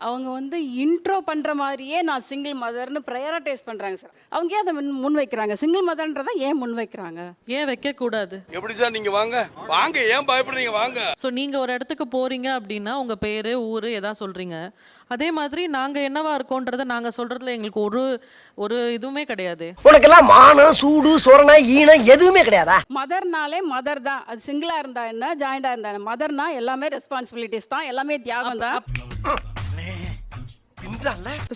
அவங்க வந்து இன்ட்ரோ பண்ற மாதிரியே நான் சிங்கிள் மதர்னு ப்ரையாரிட்டைஸ் பண்றாங்க சார். அவங்க ஏன் அதை முன் வைக்கிறாங்க? சிங்கிள் மதர்ன்றதை ஏன் முன் வைக்கிறாங்க? ஏன் வைக்க கூடாது? எப்படி சார் நீங்க வாங்க வாங்க, ஏன் பயப்படுறீங்க? வாங்க. ஸோ நீங்க ஒரு இடத்துக்கு போறீங்க அப்படின்னா உங்க பேரு ஊரு எதா சொல்றீங்க. அதே மாதிரி நாங்க என்னவா இருக்கோன்றத நாங்க சொல்றதுல எங்களுக்கு ஒரு இதுவுமே கிடையாது. உனக்கெல்லாம் மானம் சூடு சொரணை ஈனம் எதுவுமே கிடையாதா? மதர்னாலே மதர் தான். அது சிங்கிளா இருந்தா என்ன, ஜாயிண்டா இருந்தா என்ன, மதர்னா எல்லாமே ரெஸ்பான்சிபிலிட்டிஸ் தான், எல்லாமே தியாகம் தான்.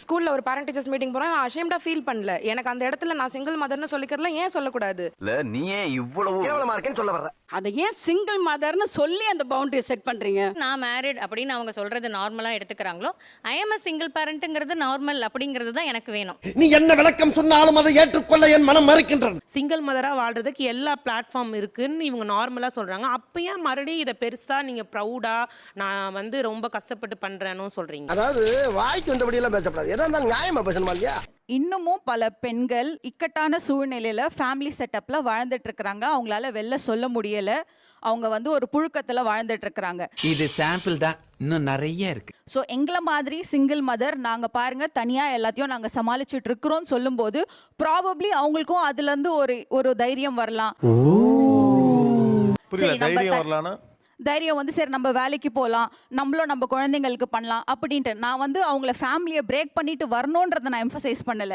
ஸ்கூல்ல ஒரு பேரண்ட் டீச்சர்ஸ் மீட்டிங் போறேன், நான் அஷேம்டா ஃபீல் பண்ணல. எனக்கு அந்த இடத்துல நான் சிங்கிள் மதர்னு சொல்லிக்கிறதுல ஏன் சொல்லக்கூடாது? இல்ல நீ ஏன் இவ்வளவு கேவலமா இருக்கேன்னு சொல்ல வர்ற? அதை ஏன் சிங்கிள் மதர்னு சொல்லி அந்த பவுண்டரி செட் பண்றீங்க? நான் மேரிட் அப்படின்னு அவங்க சொல்றது நார்மலா எடுத்துக்கிறாங்களோ, ஐ எம் a சிங்கிள் பேரண்ட்ங்கிறது நார்மல் அப்படிங்கிறது தான் எனக்கு வேணும். நீ என்ன விளக்கம் சொன்னாலும் அதை ஏற்றுக்கொள்ள என் மனம் மறுக்கின்றது. சிங்கிள் மதரா வாழ்றதுக்கு எல்லா பிளாட்ஃபார்ம் இருக்குன்னு இவங்க நார்மலா சொல்றாங்க. அப்ப ஏன் மறுபடியும் இதை பெருசா நீங்க ப்ரௌடா நான் வந்து ரொம்ப கஷ்டப்பட்டு பண்றேன்னு சொல்றீங்க? அதாவது வாய்க்கு வந்தபடி எல்லாம் பேசப்படாது. எதா இருந்தாலும் நியாயமா பேசணுமா இல்லையா? இன்னமும் பல பெண்கள் இக்கட்டான சூழ்நிலையில ஃபேமிலி செட்டப்ல வாழ்ந்துட்டு இருக்கிறாங்க. அவங்களால வெளில சொல்ல முடியல. அவங்க வந்து ஒரு புழுக்கத்துல வாழ்ந்துட்டு இருக்கிறாங்க. இது சாம்பிள் தான், இன்னும் நிறைய இருக்கு. ஸோ எங்களை மாதிரி சிங்கிள் மதர் நாங்க பாருங்க தனியா எல்லாத்தையும் நாங்க சமாளிச்சுட்டு இருக்கிறோம் சொல்லும்போது ப்ராபப்ளி அவங்களுக்கும் அதுல இருந்து ஒரு தைரியம் வரலாம். தைரியம் வந்து சரி நம்ம வேலைக்கு போகலாம், நம்மளும் நம்ம குழந்தைங்களுக்கு பண்ணலாம் அப்படின்ட்டு. நான் வந்து அவங்கள ஃபேமிலியை பிரேக் பண்ணிட்டு வரணும்ன்றத நான் எம்பசைஸ் பண்ணல.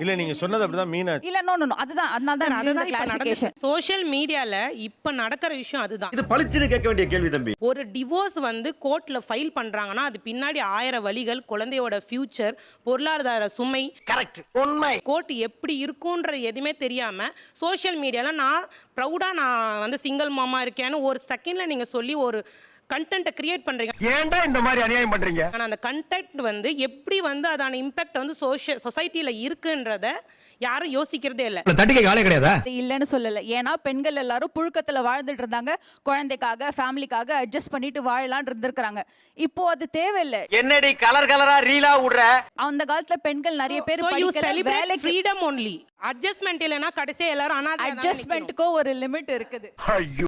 இல்ல நீங்க சொன்னது அப்படிதான் மீனா. இல்ல நோ அதுதான், அதனால தான் கிளாரிஃபிகேஷன். சோஷியல் மீடியால இப்ப நடக்கிற விஷயம் அதுதான். இது பளிச்சுன்னு கேட்க வேண்டிய கேள்வி தம்பி. ஒரு டிவோர்ஸ் வந்து கோர்ட்ல ஃபைல் பண்றாங்கன்னா அது பின்னாடி 1000 வழிகள், குழந்தையோட ஃபியூச்சர், பொருளாதார சுமை, கரெக்ட் உண்மை, கோர்ட் எப்படி இருக்கும்ன்றது எதுவுமே தெரியாம சோஷியல் மீடியால நான் ப்ரௌடா நான் வந்து சிங்கிள் மாமா இருக்கேன்னு ஒரு செகண்ட்ல நீங்க சொல்லி ஒரு கண்டென்ட்டை கிரியேட் பண்றீங்க. ஏன்டா இந்த மாதிரி அநியாயம் பண்றீங்க? ஆனா அந்த கண்டென்ட் வந்து எப்படி வந்து அதான இம்பாக்ட் வந்து சொசைட்டில இருக்குன்றத யாரும் யோசிக்கிறதே இல்ல. தட்டிக்க காலே கிடையாதா? இல்லன்னு சொல்லல. ஏன்னா பெண்கள் எல்லாரும் புழுக்கத்துல வாழ்ந்துட்டு இருந்தாங்க. குழந்தைக்காக ஃபேமிலிக்காக அட்ஜஸ்ட் பண்ணிட்டு வாழலாம்னு இருந்திருக்காங்க. இப்போ அது தேவையில்லை. என்னடி கலர் கலரா ரீலா விடுற? அந்த காலத்துல பெண்கள் நிறைய பேர் படிக்கல, வேலைக்கு ஃப்ரீடம் ஒன்லி. அட்ஜஸ்ட்மென்ட் இல்லனா கடைசியா எல்லாரும் அனாதை. அட்ஜஸ்ட்மென்ட்க்கு ஒரு லிமிட் இருக்குது. ஐயோ